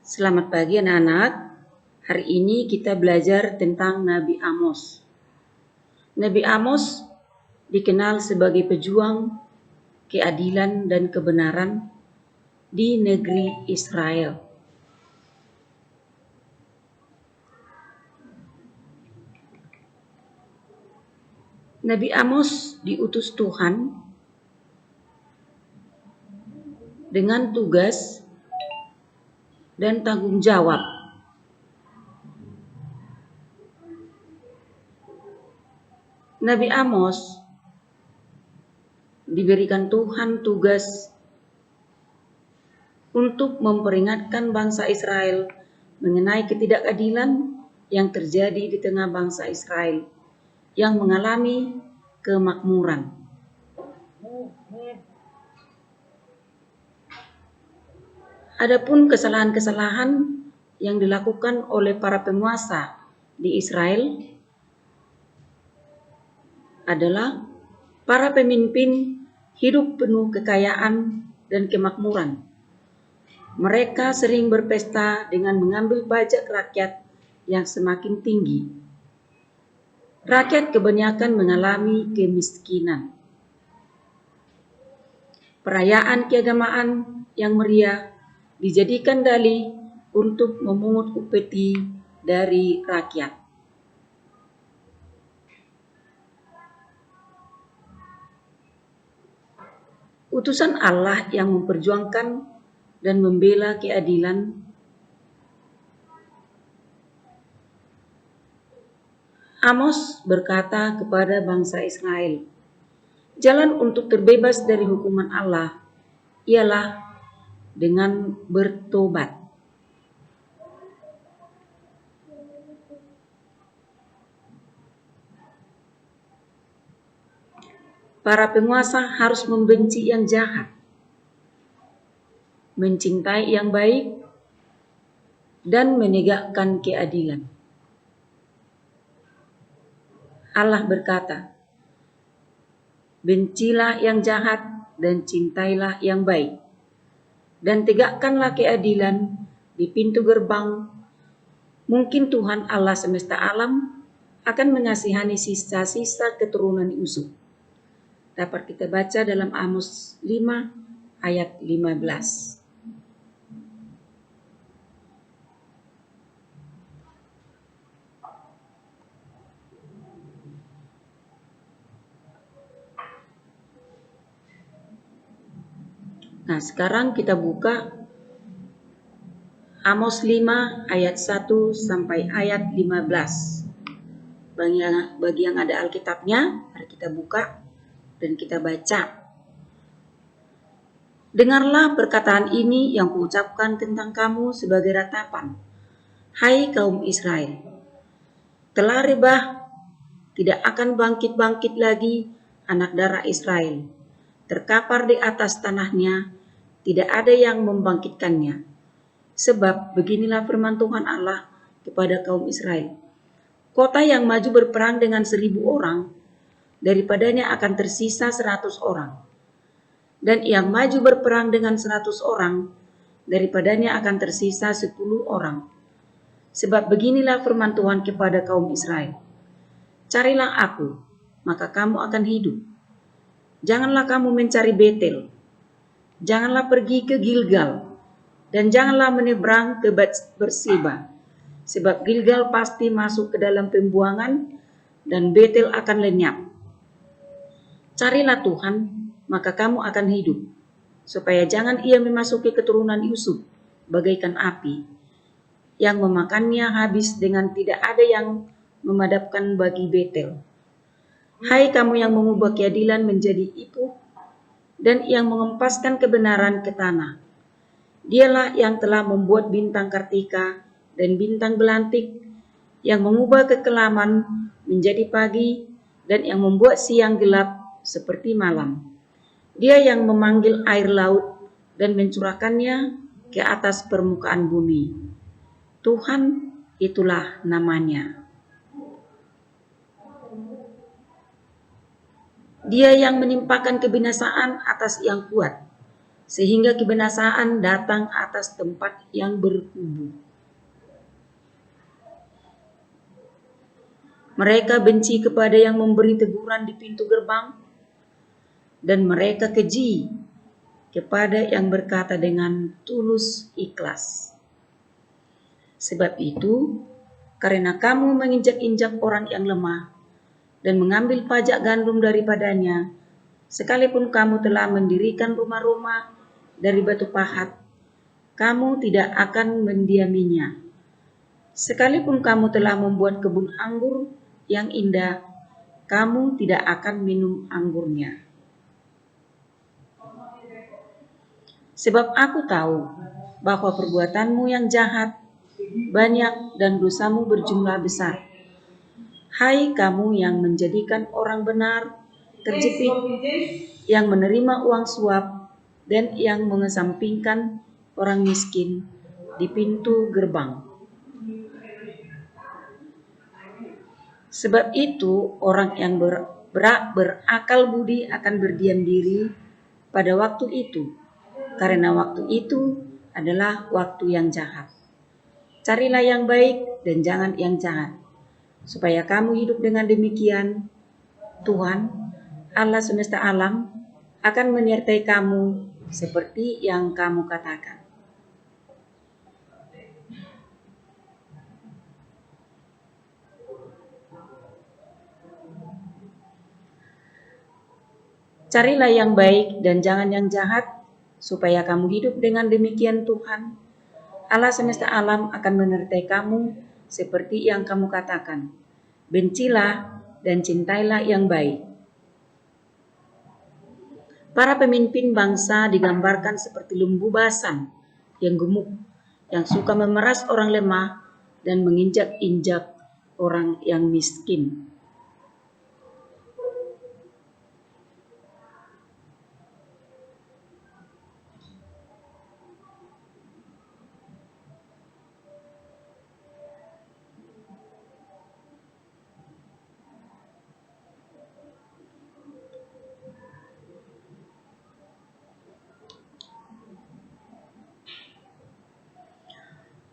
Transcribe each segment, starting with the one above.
Selamat pagi anak-anak. Hari ini kita belajar tentang Nabi Amos. Nabi Amos dikenal sebagai pejuang keadilan dan kebenaran di negeri Israel. Nabi Amos diutus Tuhan dengan tugas dan tanggung jawab Nabi Amos diberikan Tuhan tugas untuk memperingatkan bangsa Israel mengenai ketidakadilan yang terjadi di tengah bangsa Israel yang mengalami kemakmuran. Adapun kesalahan-kesalahan yang dilakukan oleh para penguasa di Israel adalah para pemimpin hidup penuh kekayaan dan kemakmuran. Mereka sering berpesta dengan mengambil pajak rakyat yang semakin tinggi. Rakyat kebanyakan mengalami kemiskinan. Perayaan keagamaan yang meriah dijadikan dalih untuk memungut upeti dari rakyat. Utusan Allah yang memperjuangkan dan membela keadilan Amos berkata kepada bangsa Israel, jalan untuk terbebas dari hukuman Allah ialah dengan bertobat. Para penguasa harus membenci yang jahat, mencintai yang baik, dan menegakkan keadilan. Allah berkata, bencilah yang jahat dan cintailah yang baik, dan tegakkanlah keadilan di pintu gerbang. Mungkin Tuhan Allah semesta alam akan mengasihani sisa-sisa keturunan Yusuf. Dapat kita baca dalam Amos 5 ayat 15. Nah, sekarang kita buka Amos 5 ayat 1 sampai ayat 15. Bagi yang ada Alkitabnya, mari kita buka dan kita baca. Dengarlah perkataan ini yang kuucapkan tentang kamu sebagai ratapan, hai kaum Israel. Telah rebah, tidak akan bangkit-bangkit lagi anak darah Israel. Terkapar di atas tanahnya, tidak ada yang membangkitkannya. Sebab beginilah firman Tuhan Allah kepada kaum Israel. Kota yang maju berperang dengan 1.000 orang, daripadanya akan tersisa 100 orang. Dan yang maju berperang dengan 100 orang, daripadanya akan tersisa 10 orang. Sebab beginilah firman Tuhan kepada kaum Israel. Carilah aku, maka kamu akan hidup. Janganlah kamu mencari Betel. Janganlah pergi ke Gilgal. Dan janganlah menyeberang ke Berseba. Sebab Gilgal pasti masuk ke dalam pembuangan dan Betel akan lenyap. Carilah Tuhan, maka kamu akan hidup. Supaya jangan ia memasuki keturunan Yusuf bagaikan api, yang memakannya habis dengan tidak ada yang memadamkan bagi Betel. Hai kamu yang mengubah keadilan menjadi ipuh dan yang mengempaskan kebenaran ke tanah. Dialah yang telah membuat bintang Kartika dan bintang belantik, yang mengubah kekelaman menjadi pagi dan yang membuat siang gelap seperti malam. Dia yang memanggil air laut dan mencurahkannya ke atas permukaan bumi. Tuhan itulah namanya. Dia yang menimpakan kebinasaan atas yang kuat sehingga kebinasaan datang atas tempat yang berkubu. Mereka benci kepada yang memberi teguran di pintu gerbang, dan mereka keji kepada yang berkata dengan tulus ikhlas. Sebab itu, karena kamu menginjak-injak orang yang lemah dan mengambil pajak gandum daripadanya, sekalipun kamu telah mendirikan rumah-rumah dari batu pahat, kamu tidak akan mendiaminya. Sekalipun kamu telah membuat kebun anggur yang indah, kamu tidak akan minum anggurnya. Sebab aku tahu bahwa perbuatanmu yang jahat banyak dan dosamu berjumlah besar. Hai kamu yang menjadikan orang benar terjepit, yang menerima uang suap, dan yang mengesampingkan orang miskin di pintu gerbang. Sebab itu orang yang berakal budi akan berdiam diri pada waktu itu, karena waktu itu adalah waktu yang jahat. Carilah yang baik dan jangan yang jahat, supaya kamu hidup dengan demikian. Tuhan, Allah semesta alam, akan menyertai kamu seperti yang kamu katakan. Carilah yang baik dan jangan yang jahat, supaya kamu hidup dengan demikian. Tuhan, Allah semesta alam, akan menyertai kamu seperti yang kamu katakan. Bencilah dan cintailah yang baik. Para pemimpin bangsa digambarkan seperti lembu basan yang gemuk, yang suka memeras orang lemah dan menginjak-injak orang yang miskin.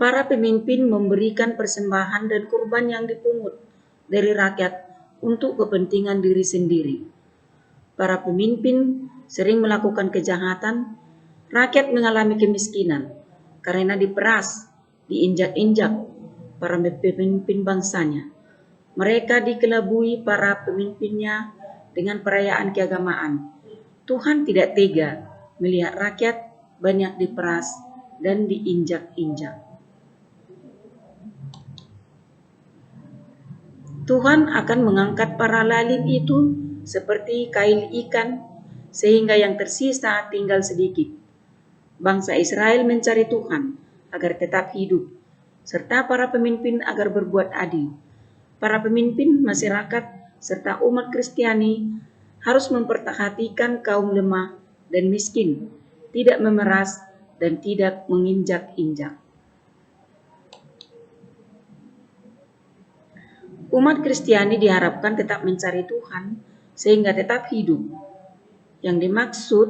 Para pemimpin memberikan persembahan dan kurban yang dipungut dari rakyat untuk kepentingan diri sendiri. Para pemimpin sering melakukan kejahatan, rakyat mengalami kemiskinan karena diperas, diinjak-injak para pemimpin bangsanya. Mereka dikelabui para pemimpinnya dengan perayaan keagamaan. Tuhan tidak tega melihat rakyat banyak diperas dan diinjak-injak. Tuhan akan mengangkat para lalim itu seperti kail ikan, sehingga yang tersisa tinggal sedikit. Bangsa Israel mencari Tuhan agar tetap hidup, serta para pemimpin agar berbuat adil. Para pemimpin, masyarakat, serta umat Kristiani harus memperhatikan kaum lemah dan miskin, tidak memeras dan tidak menginjak-injak. Umat Kristiani diharapkan tetap mencari Tuhan sehingga tetap hidup. Yang dimaksud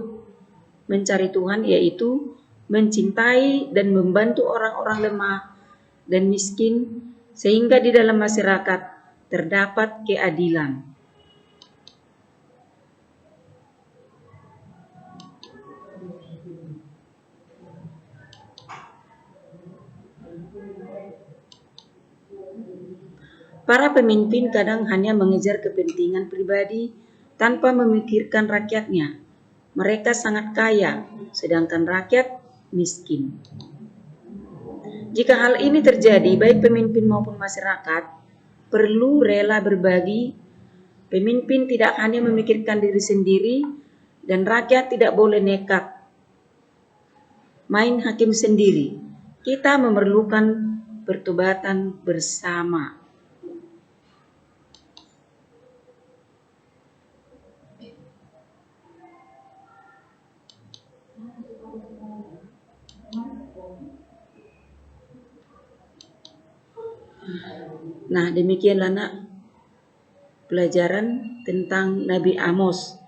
mencari Tuhan yaitu mencintai dan membantu orang-orang lemah dan miskin sehingga di dalam masyarakat terdapat keadilan. Para pemimpin kadang hanya mengejar kepentingan pribadi tanpa memikirkan rakyatnya. Mereka sangat kaya, sedangkan rakyat miskin. Jika hal ini terjadi, baik pemimpin maupun masyarakat perlu rela berbagi. Pemimpin tidak hanya memikirkan diri sendiri, dan rakyat tidak boleh nekat main hakim sendiri. Kita memerlukan pertobatan bersama. Nah, demikianlah nak pelajaran tentang Nabi Amos.